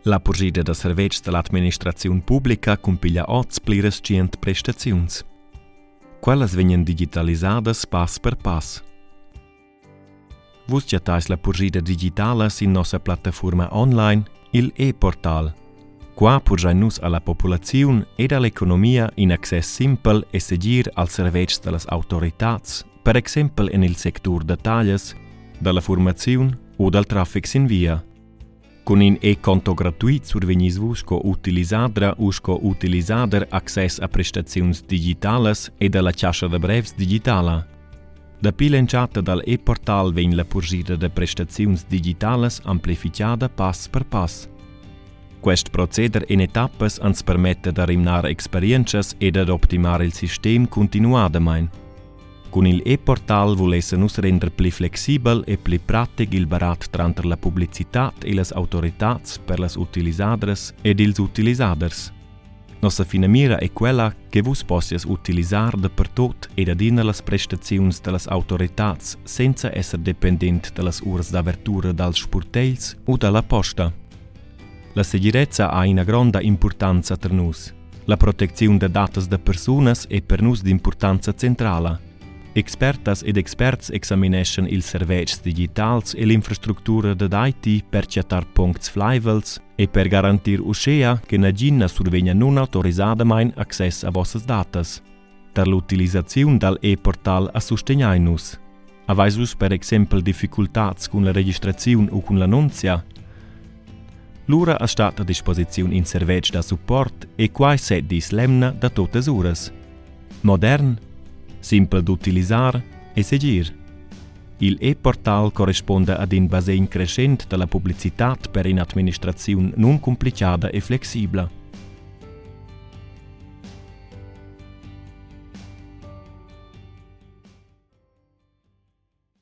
La purgida da servetgs dall'administraziun publica cumpiglia oz pliras cient prestaziuns. Quellas vegnan digitalisadas pass per pass. Vus chatais la purgida digitala sin nossa plataforma online, il e-portal. Qua purgein nus alla populaziun ed all'economia in access simpel e segir al servetgs dallas autoritats, per exempel en il sector da taglias, dalla formaziun o dal traffic sin via. Con in e-conto gratuit survegnis vus co utilisadra usco utilisader access a prestaziuns digitalas e dalla chascha de brevs digitala. Da pilenciata dal e-portal vegn la purgida de prestaziuns digitalas amplificada pass per pass. Quest proceder in etappas ans permette da rimnar experiences ed ad optimare il sistem continuadamein. Con il e-portal volesse nus render pli flexibel e pli pratic il barat tranter la publicitat e las autoritats per las utilisadres ed ils utilisaders. Nossa fina mira è quella che vus possias utilizzar dapertot ed adina las prestaziuns de las autoritats senza esser dependent de las uras d'avertura dals spurteils o dalla posta. La segirezza ha una grande importanza per nus. La protezione de datas de personas è per nus d'importanza centrala. Expertas ed experts examineschen il servetgs digitals e l'infrastruttura de IT per chattar puncts flaivels e per garantir uscea che nagina survegna non autorisadamain access a vossas datas. Per l'utilizzazione dal e-portal a sostegnai nus. Avais us per exempel difficultats con la registrazione o con l'annunzia? L'ura ha stat a disposizione in servetg da support e quai sedis lemna da totes uras. Modern, simpel d'utilizzar e segir. Il e-portal corrisponde ad un basegn crescent della publicitat per un'administrazione non complicata e flexibla.